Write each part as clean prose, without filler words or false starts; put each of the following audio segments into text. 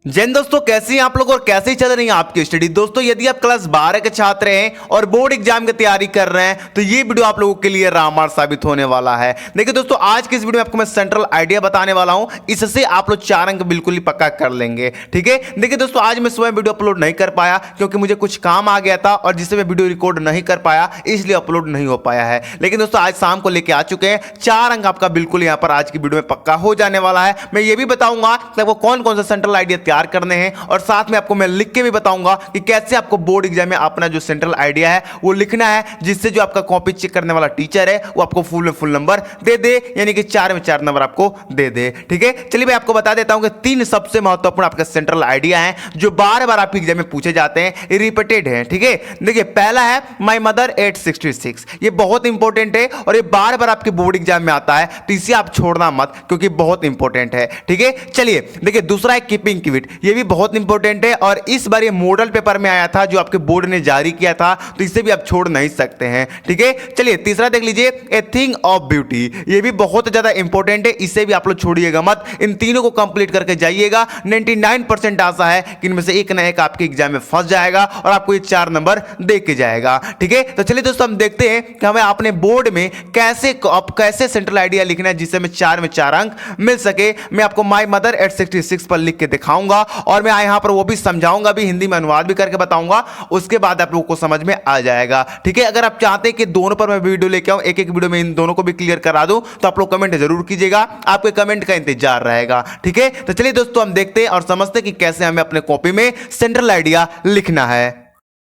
जैन दोस्तों, कैसे हैं आप लोग और कैसे चल रही है आपकी स्टडी। दोस्तों, यदि आप क्लास 12 के छात्र हैं और बोर्ड एग्जाम की तैयारी कर रहे हैं तो ये वीडियो आप लोगों के लिए रामबाण साबित होने वाला है। देखिए दोस्तों, आज के इस वीडियो में आपको मैं सेंट्रल आइडिया बताने वाला हूं, इससे आप लोग 4 अंक बिल्कुल ही पक्का कर लेंगे। ठीक है, देखिए दोस्तों, आज मैं सुबह वीडियो अपलोड नहीं कर पाया क्योंकि मुझे कुछ काम आ गया था और जिससे मैं वीडियो रिकॉर्ड नहीं कर पाया, इसलिए अपलोड नहीं हो पाया है। लेकिन दोस्तों, आज शाम को लेके आ चुके हैं, 4 अंक आपका बिल्कुल यहाँ पर आज की वीडियो में पक्का हो जाने वाला है। मैं ये भी बताऊंगा कि आपको कौन कौन सा सेंट्रल आइडिया तैयार करने हैं और साथ में आपको मैं लिख के भी बताऊंगा कि कैसे आपको बोर्ड एग्जाम में अपना जो सेंट्रल आइडिया है वो लिखना है, जिससे जो आपका कॉपी चेक करने वाला टीचर है वो आपको फुल में फुल नंबर दे दे, यानी कि 4 में 4 नंबर आपको दे दे। ठीक है, चलिए मैं आपको बता देता हूं कि 3 सबसे महत्वपूर्ण आपके सेंट्रल आइडिया हैं जो बार बार आपके एग्जाम में पूछे जाते हैं, रिपीटेड हैं। ठीक है, देखिए पहला है माई मदर 866। ये बहुत इंपॉर्टेंट है और ये बार बार आपके बोर्ड एग्जाम में आता है, तो इसे आप छोड़ना मत क्योंकि बहुत इंपॉर्टेंट है। ठीक है, चलिए देखिए दूसरा है कीपिंग क्विट। ये भी बहुत इंपॉर्टेंट है और इस बार ये मॉडल पेपर में आया था जो आपके बोर्ड ने जारी किया था, तो इसे भी आप छोड़ नहीं सकते हैं। ठीक है, चलिए तीसरा देख लीजिए, ए थिंग ऑफ ब्यूटी। ये भी बहुत ज्यादा इंपॉर्टेंट है, इसे भी आप लोग छोड़िएगा मत, इन तीनों को कंप्लीट करके जाइएगा। 99% आशा है कि इनमें से एक ना एक आपके एग्जाम में फंस जाएगा और आपको ये 4 नंबर दे के जाएगा। ठीक है, तो चलिए दोस्तों हम देखते हैं कि हमें अपने बोर्ड में कैसे सेंट्रल आइडिया लिखना है जिससे हमें 4 में 4 अंक मिल सके। मैं आपको माई मदर 866 पर लिख के दिखाऊंगा और मैं यहां पर वो भी समझाऊंगा भी, हिंदी में अनुवाद भी करके बताऊंगा, उसके बाद आप लोगों को समझ में आ जाएगा। ठीक है, अगर आप चाहते हैं कि दोनों पर मैं वीडियो लेके आऊं, एक एक वीडियो में इन दोनों को भी क्लियर करा दूं, तो आप लोग कमेंट जरूर कीजिएगा, आपके कमेंट का इंतजार रहेगा। ठीक है, तो चलिए दोस्तों हम देखते हैं और समझते हैं कि कैसे हमें अपने कॉपी में सेंट्रल आइडिया लिखना है।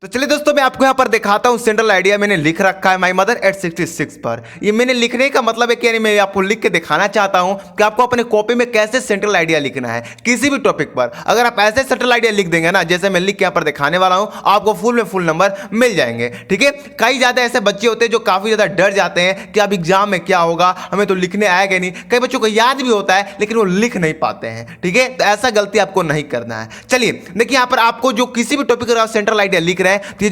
तो चलिए दोस्तों, मैं आपको यहां पर दिखाता हूं सेंट्रल आइडिया मैंने लिख रखा है माई मदर 866 पर। ये मैंने लिखने का मतलब है कि यानी मैं आपको लिख के दिखाना चाहता हूं कि आपको अपने कॉपी में कैसे सेंट्रल आइडिया लिखना है किसी भी टॉपिक पर। अगर आप ऐसे सेंट्रल आइडिया लिख देंगे ना जैसे मैं लिख के यहां पर दिखाने वाला हूं, आपको फुल में फुल नंबर मिल जाएंगे। ठीक है, कई ज्यादा ऐसे बच्चे होते हैं जो काफी ज्यादा डर जाते हैं कि अब एग्जाम में क्या होगा, हमें तो लिखने आएगा नहीं। कई बच्चों को याद भी होता है लेकिन वो लिख नहीं पाते हैं। ठीक है, तो ऐसा गलती आपको नहीं करना है। चलिए देखिए, यहां पर आपको जो किसी भी टॉपिक पर सेंट्रल आइडिया लिख रहे हैं, तो ये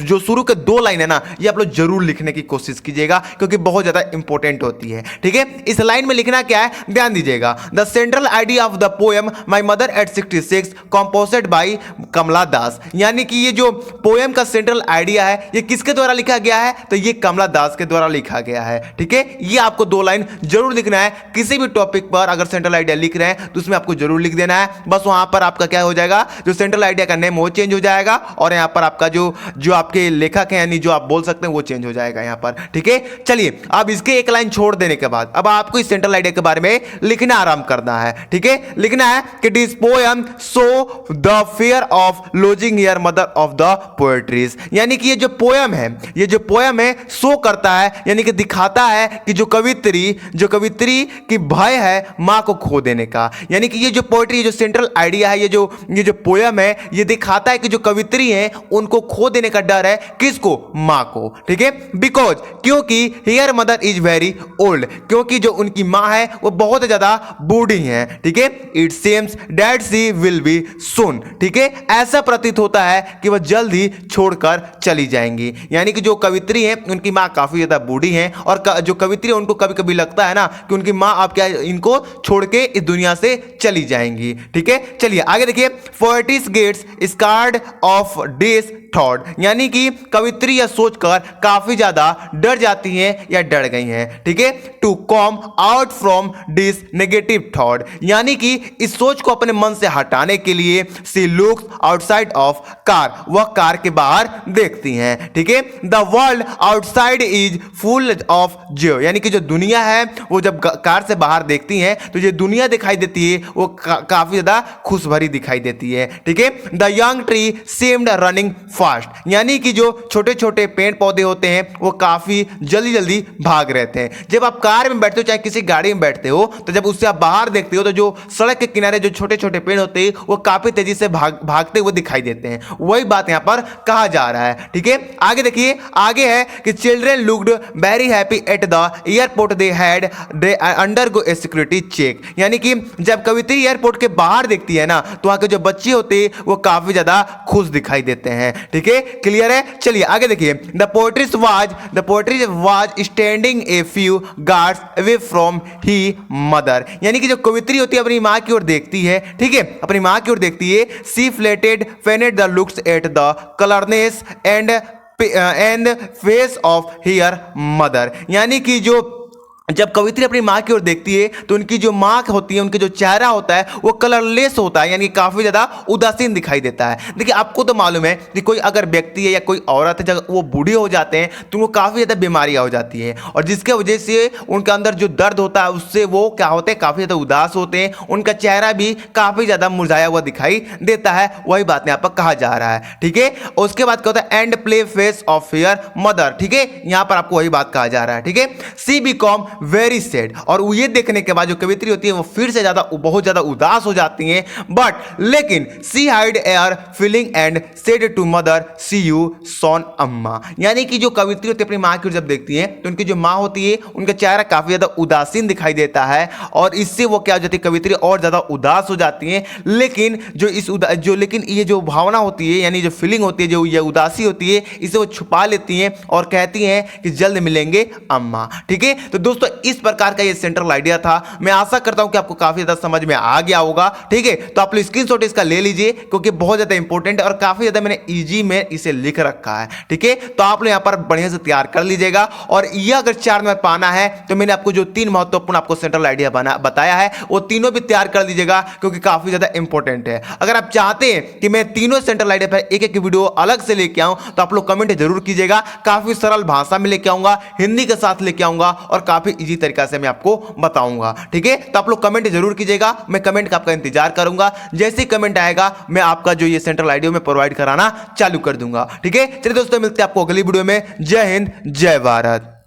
जो शुरू के 2 लाइन है ना, ये आप लोग जरूर लिखने की कोशिश कीजिएगा क्योंकि बहुत ज्यादा इंपॉर्टेंट होती है। ठीक है, इस लाइन में लिखना क्या है ध्यान दीजिएगा। The central idea of the poem my mother 866 composed by Kamala Das. यानी कि ये जो पोएम का सेंट्रल आइडिया है ये किसके द्वारा लिखा गया है, तो ये कमला दास के द्वारा लिखा गया है। ठीक है, ये आपको 2 लाइन जरूर लिखना है। किसी भी टॉपिक पर अगर सेंट्रल आइडिया लिख रहे हैं तो उसमें आपको जरूर लिख देना है। बस वहां पर आपका क्या हो जाएगा, जो सेंट्रल आइडिया का नेम वो चेंज हो जाएगा और यहां पर आपका जो आपके लेखक हैं यानी जो आप बोल सकते हैं वो चेंज हो जाएगा यहां पर। ठीक है, चलिए अब इसके एक लाइन छोड़ देने के बाद अब आपको इस सेंट्रल आइडिया के बारे में लिखना आराम करना है। ठीक है, लिखना है कि this poem show the fear of losing your mother of the poetries. यानी कि ये जो पोएम है शो करता है, यानी कि दिखाता है कि जो कवित्री की भय है मां को खो देने का। यानी कि ये जो पोएट्री, जो सेंट्रल आइडिया है, ये जो पोएम है, ये दिखाता है कि जो कवित्री है उनको खो देने का डर है। किसको? मां को। ठीक है, बिकॉज क्योंकि here mother is very old, क्योंकि जो उनकी मां है वो बहुत ज्यादा बूढ़ी है। ठीक है, it seems that she will be सून। ठीक है, ऐसा प्रतीत होता है कि वह जल्द ही छोड़कर चली जाएंगी। यानी कि जो कवित्री है उनकी मां काफी ज्यादा बूढ़ी है और जो कवित्री है उनको कभी कभी लगता है ना कि उनकी मां आप क्या इनको छोड़ के इस दुनिया से चली जाएंगी। ठीक है, चलिए आगे देखिए, poetess gets scared of this thought. यानी कि कवित्री यह सोचकर काफी ज्यादा डर जाती हैं या डर गई हैं। ठीक है, to come out from this negative thought. यानी कि इस सोच को अपने मन से हटाने के लिए सी लुक्स आउटसाइड ऑफ कार, वह कार के बाहर देखती हैं। ठीक है, the world outside is full of Joy. यानी कि जो दुनिया है वो जब कार से बाहर देखती हैं तो जो दुनिया दिखाई देती है वो काफी ज्यादा खुश भरी दिखाई देती है। ठीक है, the young tree seemed running fast. यानी कि जो छोटे छोटे पेड़ पौधे होते हैं वो काफी जल्दी जल्दी भाग रहे थे। जब आप कार में बैठते हो चाहे किसी गाड़ी में बैठते हो तो जब उससे आप बाहर देखते हो तो जो सड़क के किनारे जो छोटे छोटे पेड़ होते हैं वो काफी तेजी से भागते हुए दिखाई देते हैं। वही बात यहां पर कहा जा रहा है। ठीक है, आगे देखिए, आगे है कि children looked very happy at the airport they undergo a security check. यानी कि जब कवित्री एयरपोर्ट के बाहर देखती है ना तो वहां के जो बच्चे होते हैं वो काफी ज्यादा खुश दिखाई देते हैं। ठीक है, क्लियर है। चलिए आगे देखिए, the poetry was standing a few guards away from he mother, यानी कि जो कवित्री होती है अपनी मां की ओर देखती है, ठीक है, अपनी मां की ओर देखती है। She flatted fanned the looks at the colourless and face of her mother, यानी कि जो जब कवित्री अपनी माँ की ओर देखती है तो उनकी जो माँ होती है, उनके जो चेहरा होता है वो कलरलेस होता है, यानी काफी ज्यादा उदासीन दिखाई देता है। देखिए आपको तो मालूम है कि कोई अगर व्यक्ति है या कोई औरत है, जब वो बूढ़े हो जाते हैं तो वो काफी ज्यादा बीमारियां हो जाती है, और जिसके वजह से उनके अंदर जो दर्द होता है उससे वो क्या होते हैं, काफी ज्यादा उदास होते हैं, उनका चेहरा भी काफी ज्यादा मुरझाया हुआ दिखाई देता है। वही बात यहाँ पर कहा जा रहा है, ठीक है। उसके बाद क्या होता है, and play face of her mother, ठीक है, यहाँ पर आपको वही बात कहा जा रहा है, ठीक है। सी बिकॉम वेरी सैड, और ये देखने के बाद जो कवित्री होती है वो फिर से बहुत ज्यादा उदास हो जाती हैं, बट लेकिन she hide her feeling and said to mother see you soon Amma, यानी कि जो कवित्री होती है अपनी मां की ओर जब देखती है तो उनकी जो मां होती है उनका चेहरा काफी ज्यादा उदासीन दिखाई देता है, और इससे वो क्या हो जाती है, कवित्री और ज्यादा उदास हो जाती है। लेकिन लेकिन ये जो भावना होती है, यानी जो फीलिंग होती है, जो ये उदासी होती है, इसे वो छुपा लेती हैं और कहती हैं कि जल्द मिलेंगे अम्मा, ठीक है। तो दोस्तों इस प्रकार का ये सेंट्रल आइडिया था। मैं आशा करता हूं कि आपको काफी ज्यादा समझ में आ गया होगा, ठीक है। तो आप लोग स्क्रीनशॉट इसका ले लीजिए क्योंकि बहुत ज्यादा इंपॉर्टेंट है और काफी ज्यादा मैंने इजी में इसे लिख रखा है, ठीक है। तो आप लोग यहां पर बढ़िया से तैयार कर लीजिएगा, और ये अगर 4 नंबर पाना है तो मैंने आपको जो 3 महत्वपूर्ण आपको सेंट्रल आइडिया बताया है वो तीनों भी तैयार कर लीजिएगा क्योंकि काफी ज्यादा इंपॉर्टेंट है। अगर आप चाहते हैं कि मैं तीनों सेंट्रल आइडिया पर एक वीडियो अलग से लेके आऊं तो आप लोग कमेंट जरूर कीजिएगा। काफी सरल भाषा में लेके आऊंगा, हिंदी के साथ लेके आऊंगा और काफी इजी तरीका से मैं आपको बताऊंगा, ठीक है। तो आप लोग कमेंट जरूर कीजिएगा, मैं कमेंट का आपका इंतजार करूंगा। जैसे ही कमेंट आएगा मैं आपका जो ये सेंट्रल आइडिया में प्रोवाइड कराना चालू कर दूंगा, ठीक है। चलिए दोस्तों मिलते हैं आपको अगली वीडियो में। जय हिंद, जय भारत।